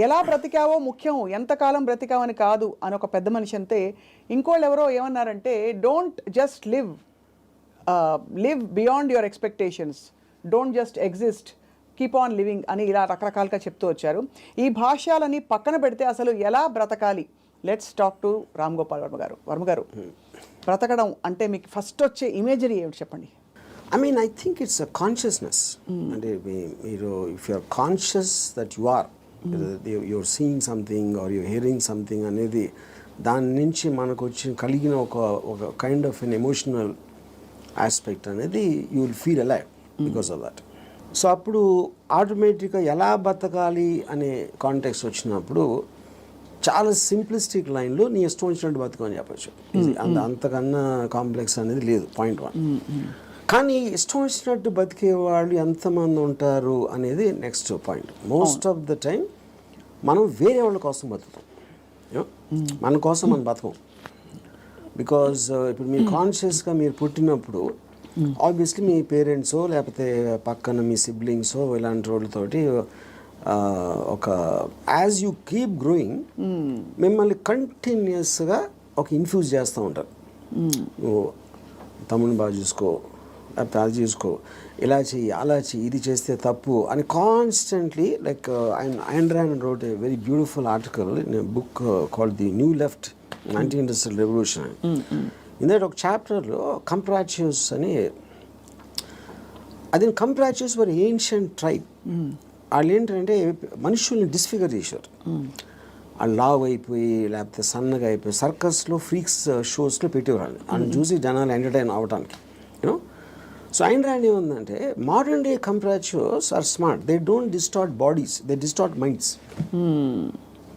ఎలా బ్రతికావో ముఖ్యం, ఎంతకాలం బ్రతికావని కాదు అని ఒక పెద్ద మనిషి అంతే. ఇంకోళ్ళు ఎవరో ఏమన్నారంటే, don't just live beyond your expectations, don't just exist, keep on living అని ఇలా రకరకాలుగా చెప్తూ వచ్చారు. ఈ భాష్యాలని పక్కన పెడితే అసలు ఎలా బ్రతకాలి? Let's talk to Ram Gopal Varma గారు. వర్మ గారు, బ్రతకడం అంటే మీకు ఫస్ట్ వచ్చే ఇమేజరీ ఏమిటి చెప్పండి? I think it's a consciousness. And if you're conscious that you are, you're seeing something or you're hearing something, అనేది దాని నుంచి మనకు వచ్చి కలిగిన ఒక kind of an emotional aspect అనేది you will feel alive because of that. So అప్పుడు ఆటోమేటిక్గా ఎలా బతకాలి అనే కాంటెక్స్ట్ వచ్చినప్పుడు చాలా సింప్లిస్టిక్ లైన్లో నీ ఇష్టం వచ్చినట్టు బతకమని చెప్పచ్చు. అంతకన్నా కాంప్లెక్స్ అనేది లేదు, పాయింట్ 1. కానీ ఇష్టం వచ్చినట్టు బతికే వాళ్ళు ఎంతమంది ఉంటారు అనేది next point. Most of the time మనం వేరే వాళ్ళ కోసం బతుకుతాం, మన కోసం మనం బతకం. బికాజ్ ఇప్పుడు మీరు కాన్షియస్గా మీరు పుట్టినప్పుడు ఆబ్వియస్లీ మీ పేరెంట్సో లేకపోతే పక్కన మీ సిబ్లింగ్సో ఇలాంటి వాళ్ళతోటి ఒక యాజ్ యూ కీప్ గ్రోయింగ్ మిమ్మల్ని కంటిన్యూస్గా ఒక ఇన్ఫ్యూజ్ చేస్తూ ఉంటారు. నువ్వు తమ్ముని బాగా చూసుకో, లేకపోతే అది చూసుకో, ఇలా చెయ్యి, అలా చెయ్యి, ఇది చేస్తే తప్పు అని constantly. Like Ayn Rand wrote a very beautiful article in a book called The New Left, Anti-Industrial Revolution. ఇందులో ఒక చాప్టర్లో కంప్రాచ్యూస్ అని, అది కంప్రాచ్యూస్ వర్ ఏన్షియంట్ ట్రైబ్. వాళ్ళు ఏంటంటే మనుషుల్ని డిస్ఫిగర్ చేశారు. వాళ్ళు లావ్ అయిపోయి లేకపోతే సన్నగా అయిపోయి సర్కస్లో ఫ్రీక్స్ షోస్లో పెట్టేవాళ్ళు. వాళ్ళని చూసి జనాలు ఎంటర్టైన్ అవ్వడానికి. యూనో, సో Ayn Rand ఏముందంటే, modern day comprachicos are smart, they don't distort bodies, they distort minds.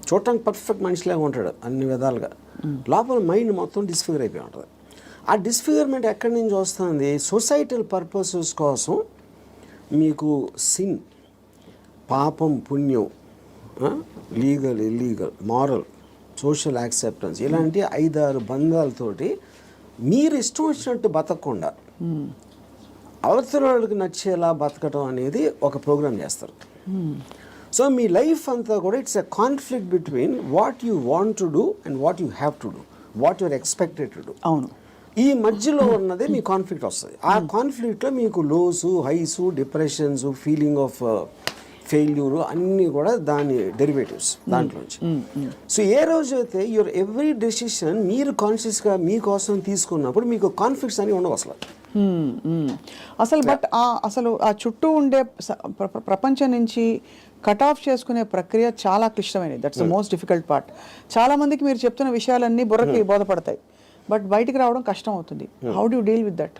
చూడటానికి పర్ఫెక్ట్ మనిషిలాగా ఉంటాడు అన్ని విధాలుగా, లోపల మైండ్ మొత్తం డిస్ఫిగర్ అయిపోయి ఉంటుంది. ఆ డిస్ఫిగర్మెంట్ ఎక్కడి నుంచి వస్తుంది? సొసైటల్ పర్పసెస్ కోసం మీకు సిన్, పాపం, పుణ్యం, legal, illegal, moral, social acceptance, ఇలాంటి 5-6 బంధాలతోటి మీరు ఇష్టం వచ్చినట్టు బతకకుండా అవతల వాళ్ళకి నచ్చేలా బతకటం అనేది ఒక ప్రోగ్రామ్ చేస్తారు. సో మీ లైఫ్ అంతా కూడా it's a conflict between what you want to do and what you have to do, what your expected to do. అవును, ఈ మధ్యలో ఉన్నదే మీ కాన్ఫ్లిక్ట్ వస్తుంది. ఆ కాన్ఫ్లిక్ట్లో మీకు lows, highs, depressions, feeling of failure అన్నీ కూడా దాని డెరివేటివ్స్ దాంట్లోంచి. సో ఏ రోజైతే యువర్ ఎవ్రీ డెసిషన్ మీరు కాన్షియస్గా మీకోసం తీసుకున్నప్పుడు మీకు కాన్ఫ్లిక్ట్స్ అని ఉండవు అసలు. బట్ అసలు ఆ చుట్టూ ఉండే ప్రపంచం నుంచి కట్ ఆఫ్ చేసుకునే ప్రక్రియ చాలా క్లిష్టమైనది. That's the most difficult part. చాలా మందికి మీరు చెప్తున్న విషయాలన్నీ బుర్రకి బోధపడతాయి, బట్ బయటికి రావడం కష్టం అవుతుంది. How do you deal with that?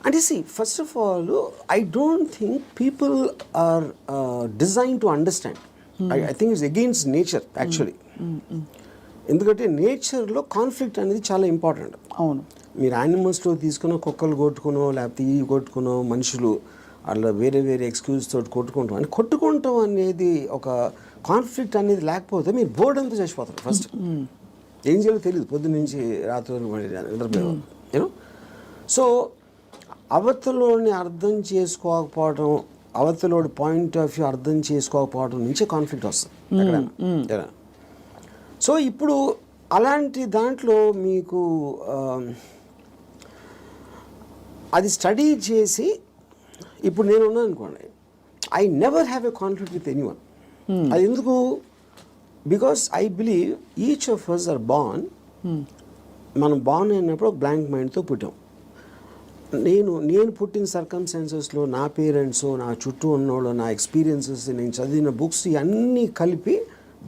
అంటే see, first of all, I don't think people are designed to understand. I think it's against nature actually. ఎందుకంటే నేచర్లో కాన్ఫ్లిక్ట్ అనేది చాలా ఇంపార్టెంట్. అవును, మీరు యానిమల్స్లో తీసుకున్న కుక్కలు కొట్టుకునో లేకపోతే ఈ కొట్టుకునో మనుషులు అలా వేరే వేరే ఎక్స్క్యూజ్ తోటి కొట్టుకుంటాం అని కొట్టుకుంటాం అనేది ఒక కాన్ఫ్లిక్ట్ అనేది లేకపోతే మీరు బోర్డు అంతా చచ్చిపోతారు. ఫస్ట్ ఏం చేయాలో తెలియదు, పొద్దున్న నుంచి రాత్రి నిద్రపోయేవారు. యూనో, సో అవతలోని అర్థం చేసుకోకపోవడం, అవతలోడి పాయింట్ ఆఫ్ వ్యూ అర్థం చేసుకోకపోవడం నుంచే కాన్ఫ్లిక్ట్ వస్తుంది ఎక్కడైనా. సో ఇప్పుడు అలాంటి దాంట్లో మీకు అది స్టడీ చేసి ఇప్పుడు నేను ఉన్నాను అనుకోండి, I never have a conflict with anyone. అది ఎందుకు? Because I believe each of us are born. మనం బార్న్ అయినప్పుడు ఒక బ్లాంక్ మైండ్తో పుట్టాం. నేను పుట్టిన సర్కమ్స్టాన్సెస్లో నా పేరెంట్స్, నా చుట్టూ ఉన్నోళ్ళు, నా ఎక్స్పీరియన్సెస్, నేను చదివిన బుక్స్ ఇవన్నీ కలిపి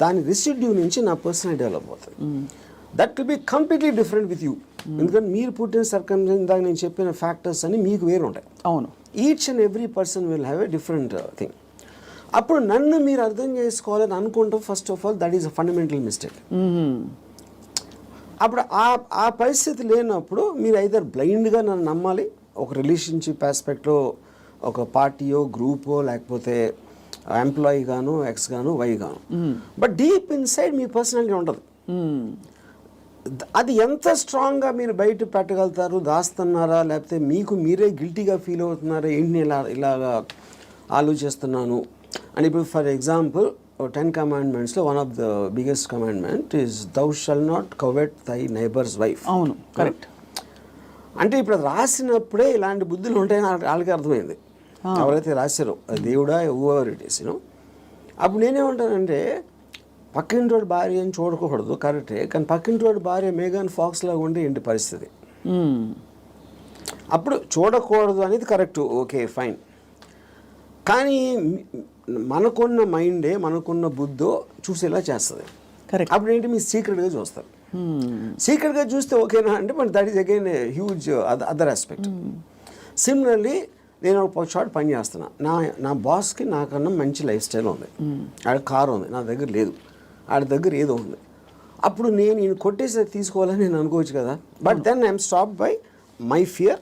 దాని రెసిడ్యూ నుంచి నా పర్సనల్ డెవలప్ అవుతుంది. That will be completely different with you. ఎందుకంటే మీరు పుట్టిన సర్కమ్స్టాన్స్, దాకా నేను చెప్పిన ఫ్యాక్టర్స్ అన్ని మీకు వేరు ఉంటాయి. అవును, each and every person will have a different thing. అప్పుడు నన్ను మీరు అర్థం చేసుకోవాలని అనుకుంటాం. First of all that is a fundamental mistake. అప్పుడు ఆ పరిస్థితి లేనప్పుడు మీరు ఐదర్ బ్లైండ్గా నన్ను నమ్మాలి, ఒక రిలేషన్షిప్ ఆస్పెక్ట్లో ఒక పార్టీయో గ్రూపో లేకపోతే ఎంప్లాయీ గాను, ఎక్స్ గాను, వై గాను. But deep inside me personality ఉండదు. అది ఎంత స్ట్రాంగ్గా మీరు బయట పెట్టగలుగుతారు, దాస్తున్నారా లేకపోతే మీకు మీరే గిల్టీగా ఫీల్ అవుతున్నారా, ఏంటి ఇలాగా ఆలోచిస్తున్నాను అని. ఇప్పుడు ఫర్ ఎగ్జాంపుల్ 10 commandmentsలో one of the biggest commandment is thou shall not covet thy neighbour's wife. అవును, కరెక్ట్. అంటే ఇప్పుడు అది రాసినప్పుడే ఇలాంటి బుద్ధులు ఉంటాయని వాళ్ళకి అర్థమైంది, ఎవరైతే రాశారో దేవుడా ఎవర్ ఇట్ ఈస్. అప్పుడు నేనేమంటానంటే పక్కింటోడి భార్య అని చూడకూడదు, కరెక్టే, కానీ పక్కింటోడి భార్య మేఘన్ ఫాక్స్ లాగా ఉంటే ఏంటి పరిస్థితి? అప్పుడు చూడకూడదు అనేది కరెక్ట్, ఓకే ఫైన్. కానీ మనకున్న మైండే మనకున్న బుద్ధో చూసేలా చేస్తుంది. కరెక్ట్. అప్పుడు ఏంటి మీరు సీక్రెట్గా చూస్తారు. సీక్రెట్గా చూస్తే ఓకేనా అంటే but that is again huge other aspect. Similarly నేను ఒక షార్ట్ పని చేస్తున్నా, నా బాస్కి నాకన్నా మంచి లైఫ్ స్టైల్ ఉంది, ఆడ కారు ఉంది, నా దగ్గర లేదు, ఆడ దగ్గర ఏదో ఉంది. అప్పుడు నేను ఈయన కొట్టేసి తీసుకోవాలని నేను అనుకోవచ్చు కదా, but then I'm stop by my fear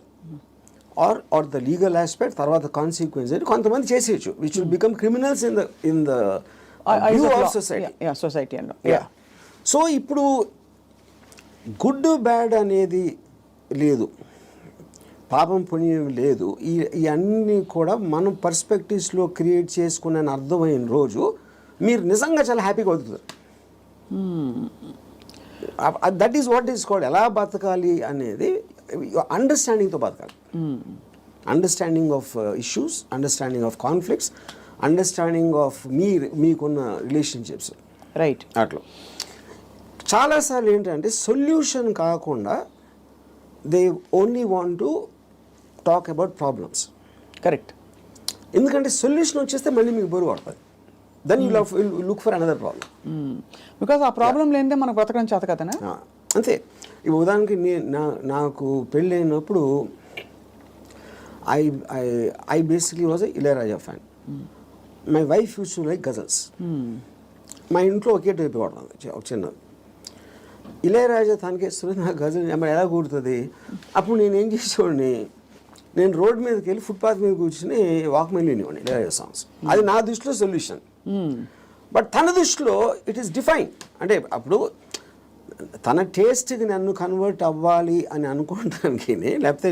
or the legal aspect, తర్వాత కాన్సిక్వెన్స్ అని కొంతమంది చేసేయచ్చు, which will become criminals in the view of society. So ఇప్పుడు గుడ్ బ్యాడ్ అనేది లేదు, పాపం పుణ్యం లేదు, ఇవన్నీ కూడా మనం పర్స్పెక్టివ్స్లో క్రియేట్ చేసుకునే అర్థమైన రోజు మీరు నిజంగా చాలా హ్యాపీగా బతుకుతారు. That is what is called ఎలా బతకాలి అనేది అండర్స్టాండింగ్తో బతకాలి. Understanding of issues, understanding of conflicts, understanding of మీకున్న రిలేషన్షిప్స్. రైట్. అట్లా చాలాసార్లు ఏంటంటే సొల్యూషన్ కాకుండా they only want to talk about problems. Correct. ఎందుకంటే సొల్యూషన్ వచ్చేస్తే మళ్ళీ మీకు బరువు పడుతుంది, then you look for another problem. Because ఆ ప్రాబ్లం లేనిదే మనకు బ్రతకడం చేత కదనా. అంతే. ఇప్పుడు ఉదాహరణకి నాకు పెళ్ళి అయినప్పుడు I basically was Ilaiyaraaja fan. My wife use to like ghazals. మా ఇంట్లో ఒకే టైప్ పడుతుంది ఒక చిన్నది. ఇళయరాజా తనకేస్తుంది, నాకు గజల్ ఎలా కూడుతుంది. అప్పుడు నేను ఏం చేసేవాడిని, నేను రోడ్ మీదకి వెళ్ళి ఫుట్పాత్ మీద కూర్చుని వాక్మెన్ వినేవాడిని ఇళయరాజా సాంగ్స్. అది నా దృష్టిలో సొల్యూషన్. బట్ తన దృష్టిలో ఇట్ ఈస్ డిఫైన్. అంటే అప్పుడు తన టేస్ట్కి నన్ను కన్వర్ట్ అవ్వాలి అని అనుకోవడానికి, లేకపోతే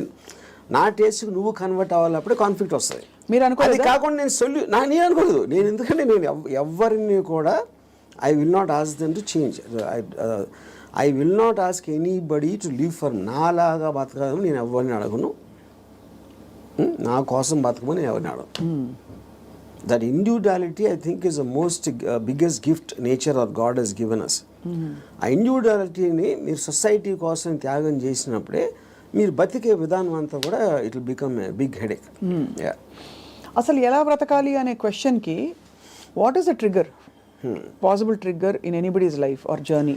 నా టేస్ట్కి నువ్వు కన్వర్ట్ అవ్వాలి, అప్పుడే కాన్ఫ్లిక్ట్ వస్తుంది. మీరు అనుకోలేదు. అది కాకుండా నేను అనుకోలేదు. నేను ఎందుకంటే నేను ఎవరిని కూడా I will not ask them to change. I will not ask anybody to live for నాలాగా బతకడం. నేను ఎవరిని అడగను, నా కోసం బతకమని నేను ఎవరిని అడగను. That individuality I think is the most biggest gift nature or God he's given us. ఆ ఇండివిజువాలిటీని మీరు సొసైటీ కోసం త్యాగం చేసినప్పుడే మీరు బతికే విధానం అంతా కూడా it will become a big headache. అసలు ఎలా బ్రతకాలి అనే క్వశ్చన్కి what is the trigger, possible trigger in anybody's life or journey?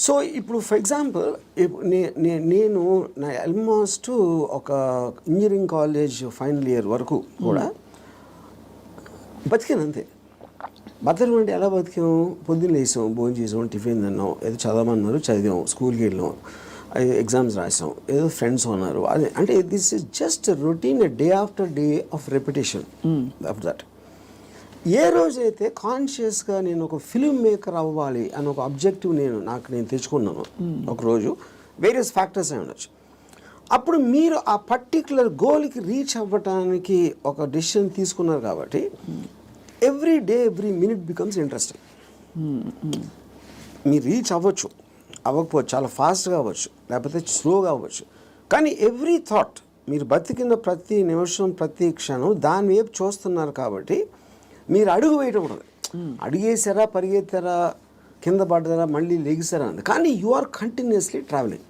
So ఇప్పుడు ఫర్ ఎగ్జాంపుల్ నేను నా ఆల్మోస్ట్ ఒక ఇంజనీరింగ్ కాలేజ్ ఫైనల్ ఇయర్ వరకు కూడా బతికాను అంతే. బతకడం అంటే ఎలా బతికాము, పొద్దున్న లేసాం, భోజనం చేసాం, టిఫిన్ తిన్నాం, ఏదో చదవమన్నారు చదివాం, స్కూల్కి వెళ్ళాం, ఎగ్జామ్స్ రాసాం, ఏదో ఫ్రెండ్స్ ఉన్నారు. అదే అంటే this is just routine, day after day of repetition of that. ఏ రోజైతే కాన్షియస్గా నేను ఒక ఫిల్మ్ మేకర్ అవ్వాలి అని ఒక ఆబ్జెక్టివ్ నేను తెచ్చుకున్నాను ఒకరోజు, వేరియస్ ఫ్యాక్టర్స్ అయి ఉండొచ్చు, అప్పుడు మీరు ఆ పర్టిక్యులర్ గోల్కి రీచ్ అవ్వటానికి ఒక డెసిషన్ తీసుకున్నారు కాబట్టి every day every minute becomes interesting. మీరు రీచ్ అవ్వకపోవచ్చు, చాలా ఫాస్ట్గా అవ్వచ్చు, లేకపోతే స్లోగా అవ్వచ్చు, కానీ ఎవ్రీ థాట్, మీరు బతికిన ప్రతి నిమిషం ప్రతి క్షణం దాని వైపు చూస్తున్నారు కాబట్టి మీరు అడుగు వేయటం ఉండదు. అడిగేసారా, పరిగెత్తారా, కింద పడ్డారా, మళ్ళీ లెగిసారా అంది, కానీ you are continuously travelling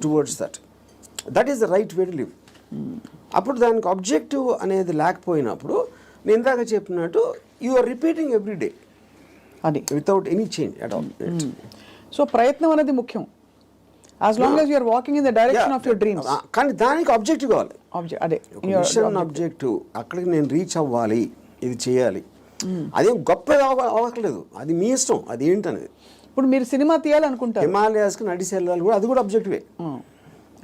towards that is the right way to live. అప్పుడు దానికి ఆబ్జెక్టివ్ అనేది లేకపోయినప్పుడు నేను ఇందాక చెప్పినట్టు you are repeating every day అది without any change at all. So ప్రయత్నం అనేది ముఖ్యం, as long as you are walking in the direction of your dreams. కానీ దానికి ఆబ్జెక్టివ్ కావాలి, అదే మిషన్ ఆబ్జెక్టివ్. అక్కడికి నేను రీచ్ అవ్వాలి, ఇది చేయాలి, అదేం గొప్ప అవ్వట్లేదు, అది మీ ఇష్టం, అది ఏంటనేది. ఇప్పుడు మీరు సినిమా తీయాలనుకుంటారు, హిమాలయాస్కి నడిచి వెళ్ళాలి కూడా, అది కూడా ఆబ్జెక్టివే.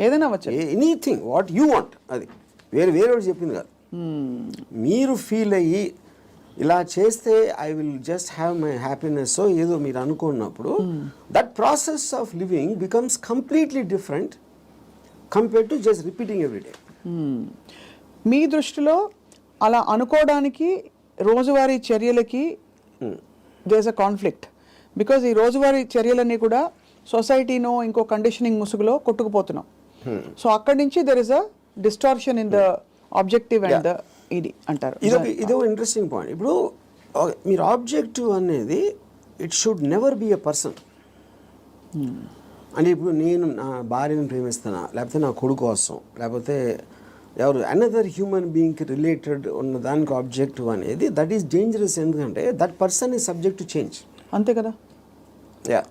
ఏదైనా అవ్వచ్చు, ఎనీథింగ్ వాట్ యూ వాంట్, అది వేరే చెప్పింది కాదు. మీరు ఫీల్ అయ్యి ఇలా చేస్తే I will just have my happiness ఏదో మీరు అనుకున్నప్పుడు that process of living becomes completely different compared to just repeating every day. మీ దృష్టిలో అలా అనుకోవడానికి రోజువారీ చర్యలకి there is a conflict, because ఈ రోజువారీ చర్యలన్నీ కూడా సొసైటీనో ఇంకో కండిషనింగ్ ముసుగులో కొట్టుకుపోతున్నాం. సో అక్కడి నుంచి there is a distortion in the objective and the ఇది అంటారు. ఇది ఒక ఇంట్రెస్టింగ్ పాయింట్. ఇప్పుడు మీరు ఆబ్జెక్టివ్ అనేది it should never be a person. అంటే ఇప్పుడు నేను నా భార్యను ప్రేమిస్తున్నా, లేకపోతే నా కొడుకు కోసం, లేకపోతే ఎవరు అనదర్ హ్యూమన్ బీయింగ్కి రిలేటెడ్ ఉన్న దానికి ఆబ్జెక్టివ్ అనేది దట్ ఈస్ డేంజరస్. ఎందుకంటే that person is subject to change. అంతే కదా. యా,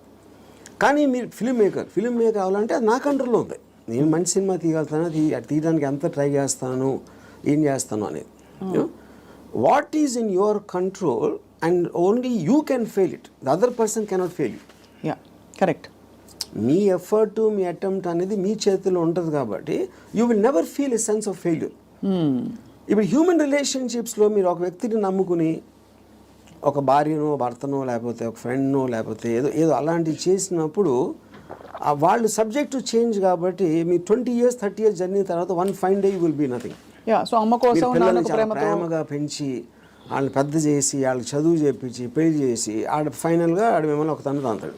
కానీ మీరు ఫిల్మ్ మేకర్ అవ్వాలంటే అది నా కంట్రోల్లో ఉంది. నేను మంచి సినిమా తీయగలుగుతాను, తీయడానికి ఎంత ట్రై చేస్తాను, ఏం చేస్తాను అనేది. What is in your control and only you can fail it, the other person cannot fail you. Yeah, correct. Me effort, me attempt అనేది మీ చేతిలో ఉంటుంది కాబట్టి you will never feel a sense of failure. ఇప్పుడు human రిలేషన్షిప్స్లో మీరు ఒక వ్యక్తిని నమ్ముకుని ఒక భార్యనో భర్తనో లేకపోతే ఒక ఫ్రెండ్నో లేకపోతే ఏదో అలాంటివి చేసినప్పుడు వాళ్ళు సబ్జెక్ట్ టు చేంజ్ కాబట్టి మీ 20 years 30 years జర్నీ తర్వాత one fine day you will be nothing. So అమ్మ కోసం ప్రేమగా పెంచి వాళ్ళని పెద్ద చేసి వాళ్ళకి చదువు చేపించి పెళ్లి చేసి ఫైనల్గా మిమ్మల్ని ఒక తను తాంతాడు.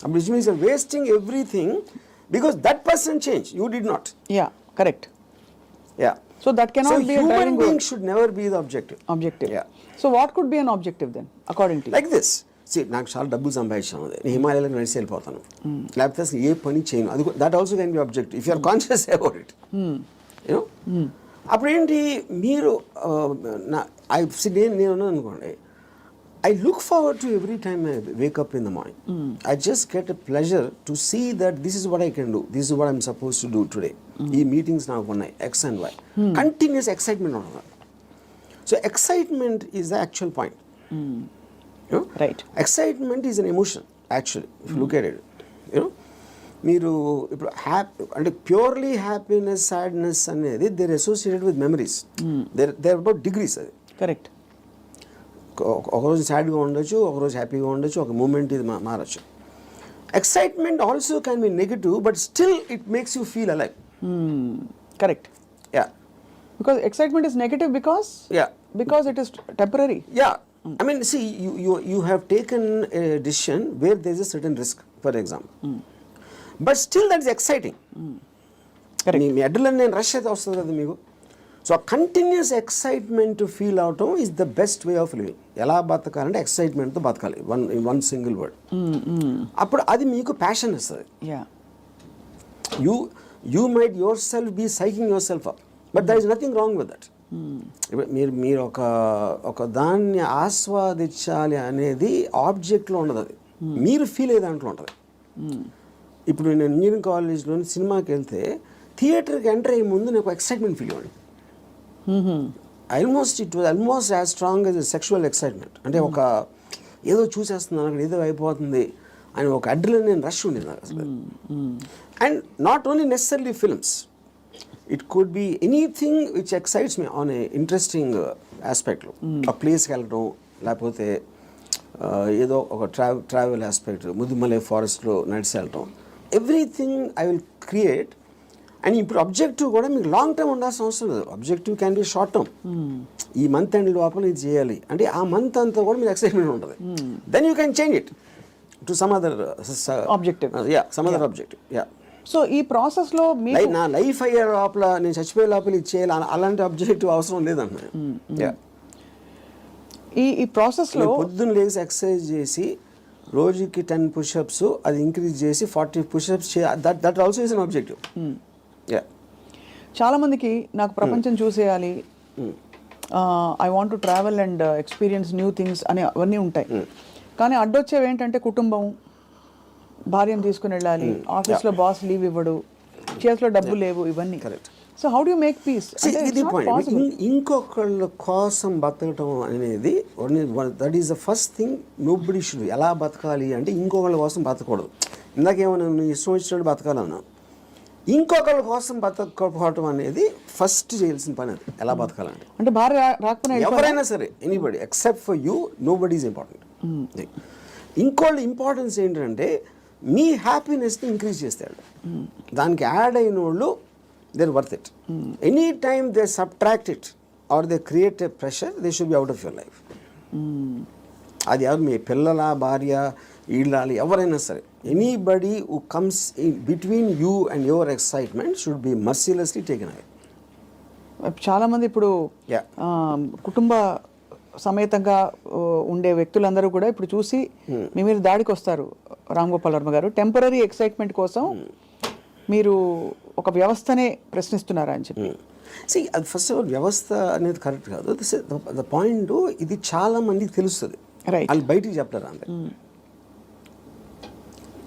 అప్పుడు it means wasting everything because that person change, you did not. Yeah, correct. Yeah, so that cannot be a driving being should never be the objective. Yeah. So what could be an objective then according to you? Like this. See, నాకు చాలా డబ్బులు సంపాదించాను, నేను హిమాలయాలకు నడిచి వెళ్ళిపోతాను, లేకపోతే అసలు ఏ పని చేయను, అది that also can be objective if you are conscious about it. You know, అప్పుడు ఏంటి మీరు నేను అనుకోండి, I look forward to every time I wake up in the morning. I just get a pleasure to see that this is what I can do. This is what I'm supposed to do today. ఈ meetings నాకు ఉన్నాయి X and Y. Continuous excitement on that. So excitement is the actual point. You know? Right. Excitement is an emotion actually. If you look at it, you know, మీరు ఇప్పుడు అంటే purely happiness sadness అనేది they're associated with memories. They're about degrees. అది correct. ఒకరోజు సాడ్గా ఉండొచ్చు, ఒకరోజు హ్యాపీగా ఉండొచ్చు, ఒక మూమెంట్ ఇది మారచ్చు. Excitement also can be negative but still it makes you feel alive. Correct. Yeah, because excitement is negative because it is temporary. Yeah, I mean, see, you have taken a decision where there is a certain risk, for example, but still that is exciting. Correct. Me adrenaline rush అయితే వస్తుంది కదా మీకు. So continuous excitement feel అవటం is the best way of living. ఎలా బతకాలంటే ఎక్సైట్మెంట్తో బతకాలి, one single word. అప్పుడు అది మీకు ప్యాషన్ ఇస్తుంది. You might yourself be psyching yourself up, but there is nothing wrong with that. మీరు ఒక దాన్ని ఆస్వాదించాలి అనేది ఆబ్జెక్ట్లో ఉండదు, అది మీరు ఫీల్ అయ్యే దాంట్లో ఉంటుంది. ఇప్పుడు నేను ఇంజనీరింగ్ కాలేజ్లో సినిమాకి వెళ్తే థియేటర్కి ఎంటర్ అయ్యే ముందు నాకు ఎక్సైట్మెంట్ ఫీల్ అవ్వండి. It was almost as strong as sexual excitement. అంటే ఒక ఏదో చూసేస్తున్నాను అక్కడ, ఏదో అయిపోతుంది అని ఒక అడ్రినలిన్ రష్ ఉండేది నాకు అసలు. And not only necessary films, it could be anything which excites me on a interesting ఆస్పెక్ట్లో. ఆ ప్లేస్కి వెళ్ళడం, లేకపోతే ఏదో ఒక ట్రావెల్ ఆస్పెక్ట్, ముదుమలై ఫారెస్ట్లో నడిచి వెళ్ళటం, everything I will create. And ఇప్పుడు అబ్జెక్టివ్ కూడా మీకు లాంగ్ టర్మ్ ఉండాల్సిన అవసరం లేదు. Objective can be short term. ఈ మంత్ ఎండ్ లోపల ఇది చేయాలి అంటే ఆ మంత్ అంతా కూడా మీకు ఎక్సైట్మెంట్ ఉంటుంది. Then you can change it to some other objective. Some other objective. So ఈ ప్రాసెస్లో నా లైఫ్ అయ్యే లోపల, నేను చచ్చిపోయే లోపల ఇది చేయాలి అలాంటి అబ్జెక్టివ్ అవసరం లేదన్న. ఈ ప్రాసెస్లో పొద్దున్న లేసి ఎక్సర్సైజ్ చేసి రోజుకి 10 push-ups అది ఇంక్రీజ్ చేసి 40 push-ups that also is an objective. చాలా మందికి నాకు ప్రపంచం చూసేయాలి, I want to travel and experience new things అని అవన్నీ ఉంటాయి. కానీ అడ్డొచ్చేవి ఏంటంటే కుటుంబం, భార్యను తీసుకుని వెళ్ళాలి, ఆఫీస్లో బాస్ లీవ్ ఇవ్వడు, చేతిలో డబ్బు లేవు, ఇవన్నీ. So how do you make peace? ఇది పాయింట్. ఇంకొకళ్ళ కోసం బతకటం అనేది that is the first thing nobody should. ఎలా బతకాలి అంటే ఇంకొకళ్ళ కోసం బతకూడదు. ఇందాకేమన్నా నువ్వు ఇష్టం వచ్చినట్టు బతకాలన్నా, ఇంకొకళ్ళ కోసం బతకపోవటం అనేది ఫస్ట్ చేయాల్సిన పని. అది ఎలా బతకాలంటే, అంటే భార్య రాకపోయినా ఎవరైనా సరే, anybody except for you, nobody is important. ఇంకోళ్ళ ఇంపార్టెన్స్ ఏంటంటే మీ హ్యాపీనెస్ని ఇంక్రీజ్ చేస్తాడు. దానికి యాడ్ అయిన వాళ్ళు they're worth it. Any time they subtract it or they create a pressure, they should be out of your life. అది ఎవరు మీ పిల్లల భార్య వీళ్ళ ఎవరైనా సరే, anybody who comes in between you and your excitement should be mercilessly taken away. చాలామంది ఇప్పుడు Yeah. కుటుంబ సమేతంగా ఉండే వ్యక్తులందరూ కూడా ఇప్పుడు చూసి మీ మీద దాడికి వస్తారు. రామ్ గోపాల్ వర్మ గారు, టెంపరీ ఎక్సైట్మెంట్ కోసం మీరు ఒక వ్యవస్థనే ప్రశ్నిస్తున్నారా అని చెప్పి. అది ఫస్ట్ ఆఫ్ ఆల్ వ్యవస్థ అనేది కరెక్ట్ కాదు. ద పాయింట్ ఇది చాలా మందికి తెలుస్తుంది, Right. వాళ్ళు బయటికి చెప్తారు అంతే.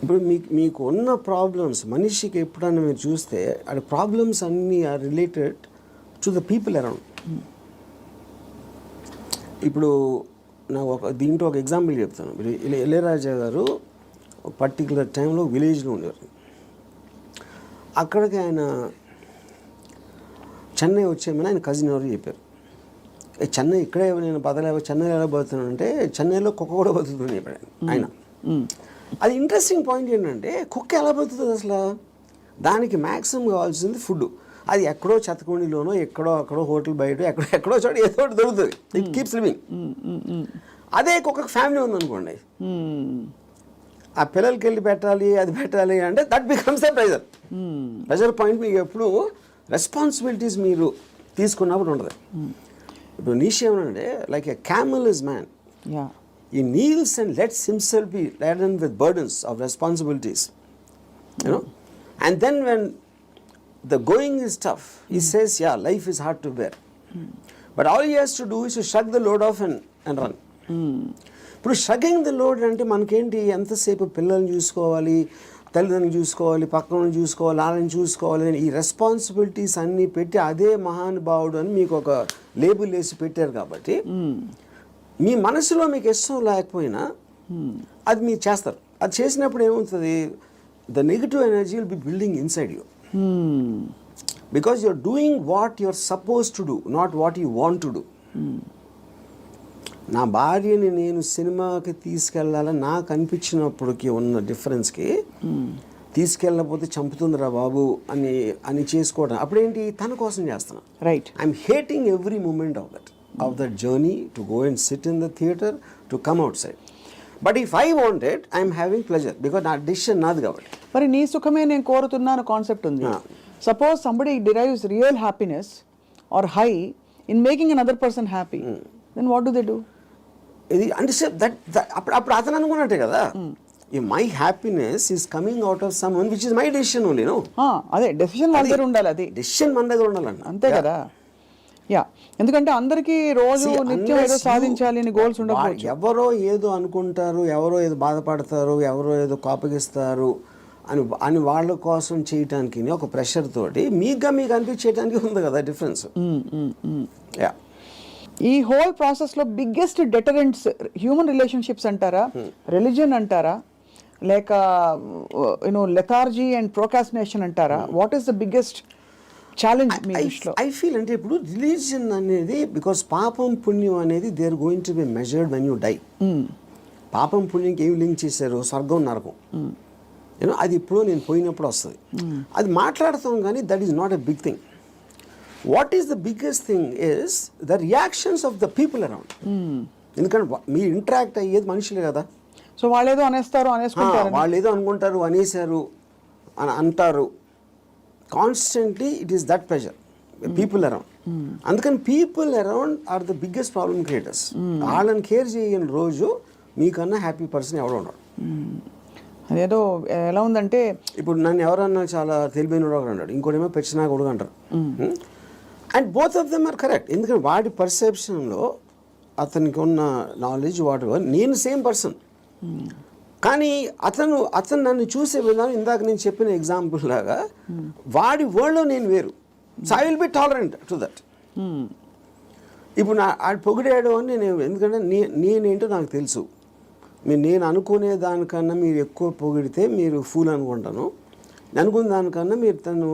ఇప్పుడు మీకు ఉన్న ప్రాబ్లమ్స్ మనిషికి ఎప్పుడన్నా మీరు చూస్తే ఆ ప్రాబ్లమ్స్ అన్నీ are related to the people around. ఇప్పుడు నాకు దీంట్లో ఒక ఎగ్జాంపుల్ చెప్తాను. ఇళయరాజా గారు పర్టికులర్ టైంలో విలేజ్లో ఉండేవారు. అక్కడికి ఆయన చెన్నై వచ్చేమని ఆయన కజిన్ ఎవరు చెప్పారు. చెన్నై ఇక్కడే నేను బతలేవో, చెన్నైలో ఎలా బతుకుతున్నాను అంటే చెన్నైలో కుక్క కూడా బతుకుతుంది చెప్పాడు ఆయన. అది ఇంట్రెస్టింగ్ పాయింట్ ఏంటంటే కుక్క ఎలా బతుకుతుంది అసలు, దానికి మ్యాక్సిమం కావాల్సింది ఫుడ్. అది ఎక్కడో చెత్తకుండిలోనో ఎక్కడో హోటల్ బయట ఎక్కడో చోట ఏదో ఒకటి దొరుకుతుంది. It keeps living. అదే కుక్కకు ఫ్యామిలీ ఉందనుకోండి, ఆ పిల్లలకి వెళ్ళి పెట్టాలి అది పెట్టాలి అంటే that becomes the pressure point. మీకు ఎప్పుడు రెస్పాన్సిబిలిటీస్ మీరు తీసుకున్నప్పుడు ఉండదు. ఇప్పుడు నీష్ ఏమనంటే like a camel is man, he kneels and lets himself be laden with burdens of responsibilities, you know, and then when the going is tough, he says, yeah, life is hard to bear, but all he has to do is to shrug the load off and run. ఇప్పుడు షగింగ్ the load అంటే మనకేంటి, ఎంతసేపు పిల్లల్ని చూసుకోవాలి, తల్లిదండ్రులు చూసుకోవాలి, పక్కన చూసుకోవాలి, వాళ్ళని చూసుకోవాలి అని ఈ రెస్పాన్సిబిలిటీస్ అన్నీ పెట్టి అదే మహానుభావుడు అని మీకు ఒక లేబుల్ వేసి పెట్టారు. కాబట్టి మీ మనసులో మీకు ఇష్టం లేకపోయినా అది మీరు చేస్తారు. అది చేసినప్పుడు ఏమవుతుంది, the negative energy will be building inside you, because you're doing what you're suppose to do, not what you want to do. నా భార్యని నేను సినిమాకి తీసుకెళ్ళాలని నాకు అనిపించినప్పటికీ ఉన్న డిఫరెన్స్కి తీసుకెళ్ళకపోతే చంపుతుందిరా బాబు అని చేసుకోవడం అప్పుడేంటి, తన కోసం చేస్తాను. Right. I'm hating every moment of that journey to go and sit in the theater, to come outside. But if I want it, I am having pleasure because నా decision నాది కాబట్టి. మరి నీ సుఖమే నేను కోరుతున్నాను కాన్సెప్ట్ ఉంది. Suppose somebody derives real happiness or high in making another person happy, then what do they do? ఇది అంటే that అప్పుడు అతను అనుకున్నట్టే కదా, my happiness is coming out of someone which is my decision only. No, అదే decision మన దగ్గర ఉండాలి, అది డెసిషన్ మన దగ్గర ఉండాలన్న, అంతే కదా. యా, ఎందుకంటే అందరికీ రోజు నిత్యం ఏదో సాధించాలి అని గోల్స్ ఉండకపోవచ్చు. ఎవరో ఏదో అనుకుంటారు, ఎవరో ఏదో బాధపడతారు, ఎవరో ఏదో కోపగిస్తారు అని వాళ్ళ కోసం చేయటానికి ఒక ప్రెషర్ తోటి మీకు అనిపించేయడానికి ఉంది కదా డిఫరెన్స్. యా, ఈ హోల్ ప్రాసెస్లో బిగ్గెస్ట్ డెటరెంట్స్ హ్యూమన్ రిలేషన్షిప్స్ అంటారా, రిలీజియన్ అంటారా, లేక లెథార్జీ అండ్ ప్రోకాస్టినేషన్ అంటారా? What is the biggest challenge మీ దృష్టిలో? ఐ ఫీల్ అంటే ఇప్పుడు రిలీజియన్ అనేది, బికాస్ పాపం పుణ్యం అనేది they are going to be measured when you die. పాపం పుణ్యంకి ఏమి లింక్ చేశారు, స్వర్గం నరకం, అది ఇప్పుడు నేను పోయినప్పుడు వస్తుంది. అది మాట్లాడతాం కానీ that is not a big thing. What is the biggest thing is the reactions of the people around. ఎందుకంటే మీరు ఇంటరాక్ట్ అయ్యేది మనుషులే కదా. సో వాళ్ళేదో అనేస్తారు, అనేసుకుంటారు, వాళ్ళు ఏదో అనుకుంటారు, అనేసారు అని అంటారు. Constantly it is that pressure people around. అందుకని people around are the biggest problem creators. వాళ్ళని కేర్ చేయని రోజు మీకన్నా హ్యాపీ పర్సన్ ఎవడో ఉన్నాడు. అదేదో ఎలా ఉందంటే, ఇప్పుడు నన్ను ఎవరన్నా చాలా తెలివైన ఒకడు అన్నాడు, ఇంకోటేమో పెచ్చినా కొడుకు అంటారు. And both of them are correct. ఎందుకంటే వాడి పర్సెప్షన్లో అతనికి ఉన్న నాలెడ్జ్ వాటి నేను సేమ్ పర్సన్, కానీ అతను నన్ను చూసే విధానం ఇందాక నేను చెప్పిన ఎగ్జాంపుల్ లాగా వాడి వరల్డ్లో నేను వేరు. So I will be tolerant to that. ఇప్పుడు ఆడు పొగిడాడు అని నేను, ఎందుకంటే నేనేంటో నాకు తెలుసు. నేను అనుకునే దానికన్నా మీరు ఎక్కువ పొగిడితే మీరు ఫూల్ అనుకుంటాను, అనుకున్న దానికన్నా మీరు తను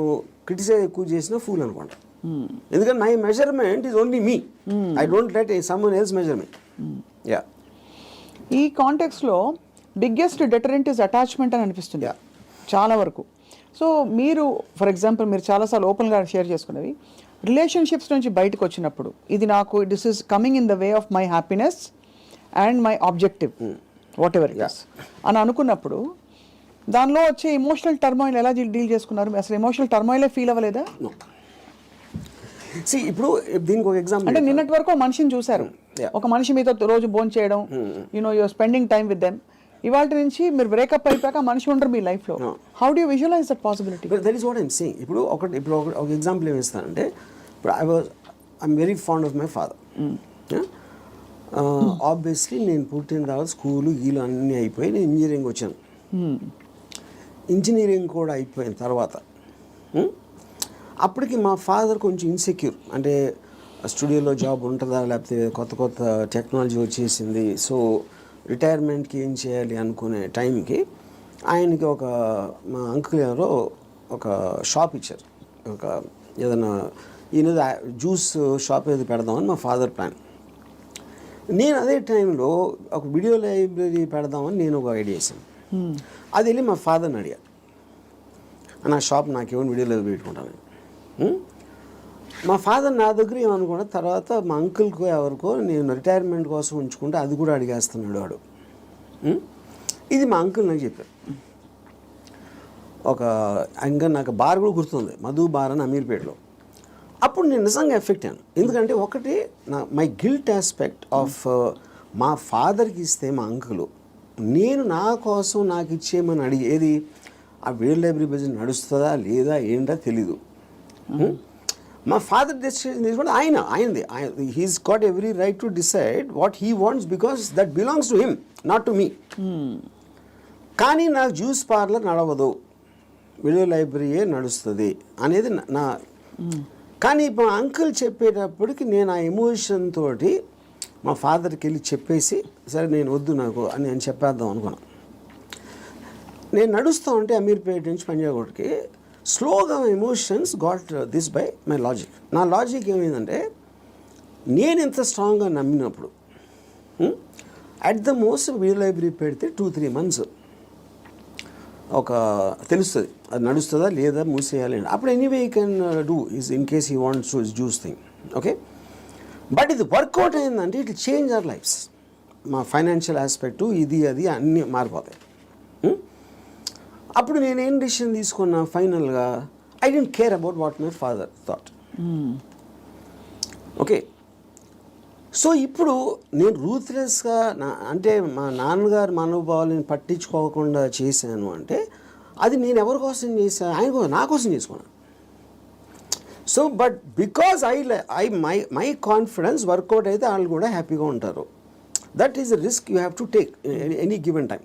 క్రిటిసైజ్ ఎక్కువ చేసినా ఫూల్ అనుకుంటాను. ఎందుకంటే my measurement is only me, I don't let someone else measurement. Yeah, ఈ కాంటెక్స్లో బిగ్గెస్ట్ డెటరెంట్ ఇస్ అటాచ్మెంట్ అని అనిపిస్తుంది చాలా వరకు. సో మీరు ఫర్ ఎగ్జాంపుల్ మీరు చాలాసార్లు ఓపెన్గా షేర్ చేసుకునేవి, రిలేషన్షిప్స్ నుంచి బయటకు వచ్చినప్పుడు ఇది నాకు this is coming in the way of my happiness and my objective what ever it is అని అనుకున్నప్పుడు దానిలో వచ్చే ఎమోషనల్ టర్మాయిల్ ఎలా డీల్ చేసుకున్నారు? అసలు ఎమోషనల్ టర్మాయిలే ఫీల్ అవ్వలేదా? ఇప్పుడు దీనికి ఒక ఎగ్జాంపుల్ అంటే నిన్నటి వరకు మనిషిని చూశారు, ఒక మనిషి మీతో రోజు భోజనం చేయడం, you're spending time with them. ఇవాళ నుంచి మీరు బ్రేకప్ అయిపోయాక మనిషి ఉండరు మీ లైఫ్లో. How do visualize that possibility? That is what I'm saying. ఇప్పుడు ఒక ఎగ్జాంపుల్ ఏమి ఇస్తానంటే, ఇప్పుడు I'm very fond of my father. Obviously నేను పుట్టిన తర్వాత స్కూలు గీలు అన్నీ అయిపోయి నేను ఇంజనీరింగ్ వచ్చాను. ఇంజనీరింగ్ కూడా అయిపోయిన తర్వాత అప్పటికి మా ఫాదర్ కొంచెం ఇన్సెక్యూర్, అంటే స్టూడియోలో జాబ్ ఉంటుందా, లేకపోతే కొత్త కొత్త టెక్నాలజీ వచ్చేసింది, సో రిటైర్మెంట్కి ఏం చేయాలి అనుకునే టైంకి ఆయనకి మా అంకుల్ ఎవరో ఒక షాప్ ఇచ్చారు. ఒక ఏదైనా ఈయన జ్యూస్ షాప్ ఏదో పెడదామని మా ఫాదర్ ప్లాన్. నేను అదే టైంలో ఒక వీడియో లైబ్రరీ పెడదామని నేను ఒక ఐడియా చేశాను. అది వెళ్ళి మా ఫాదర్ని అడిగా, నా షాప్ నాకేమో వీడియో లైబ్రరీ పెట్టుకుంటాను. మా ఫాదర్ నా దగ్గర ఏమనుకున్నా, తర్వాత మా అంకుల్కో ఎవరికో నేను రిటైర్మెంట్ కోసం ఉంచుకుంటే అది కూడా అడిగేస్తున్నాడు వాడు. ఇది మా అంకుల్ నాకు చెప్పారు. ఇంకా నాకు బార్ కూడా గుర్తుంది, మధు బార్ అని అమీర్పేటలో. అప్పుడు నేను నిజంగా ఎఫెక్ట్ అయ్యాను. ఎందుకంటే ఒకటి మై గిల్ట్ ఆస్పెక్ట్ ఆఫ్ మా ఫాదర్కి ఇస్తే మా అంకులు, నేను నా కోసం నాకు ఇచ్చేయమని అడిగేది ఆ వీడియో లైబ్రరీ బిజినెస్ నడుస్తుందా లేదా ఏంటో తెలీదు. మా ఫాదర్ డెసిషన్ తీసుకుంటే ఆయనది. He's got every right to decide what he wants because that belongs to him, not to me. కానీ నాకు జ్యూస్ పార్లర్ నడవదు, వీడియో లైబ్రరీయే నడుస్తుంది అనేది నా. కానీ మా అంకుల్ చెప్పేటప్పటికి నేను ఆ ఎమోషన్ తోటి మా ఫాదర్కి వెళ్ళి చెప్పేసి, సరే నేను వద్దు నాకు అని నేను చెప్పేద్దాం అనుకున్నాను. నేను నడుస్తూ ఉంటే అమీర్పేట నుంచి పంజాగుట్కి స్లోగా emotions got this by my logic. నా లాజిక్ ఏమైందంటే, నేను ఎంత స్ట్రాంగ్గా నమ్మినప్పుడు at the most video library పెడితే 2-3 months తెలుస్తుంది అది నడుస్తుందా లేదా మూసేయాలి. అప్పుడు anyway you can do is in case he wants to juice thing, okay. But ఇది వర్కౌట్ అయిందంటే ఇట్ చేంజ్ అవర్ లైఫ్స్. మా ఫైనాన్షియల్ ఆస్పెక్టు ఇది అది అన్నీ మారిపోతాయి. అప్పుడు నేనేం డిసిషన్ తీసుకున్నా ఫైనల్గా, I don't care about what my father thought. Okay, so ఇప్పుడు నేను రూత్లెస్గా అంటే మా నాన్నగారు మనోభావాలను పట్టించుకోకుండా చేశాను అంటే అది నేను ఎవరి కోసం చేశాను? ఆయన కోసం, నా కోసం చేసుకున్నాను. So but because my confidence work out అయితే వాళ్ళు కూడా హ్యాపీగా ఉంటారు. That is the risk you have to take any given time.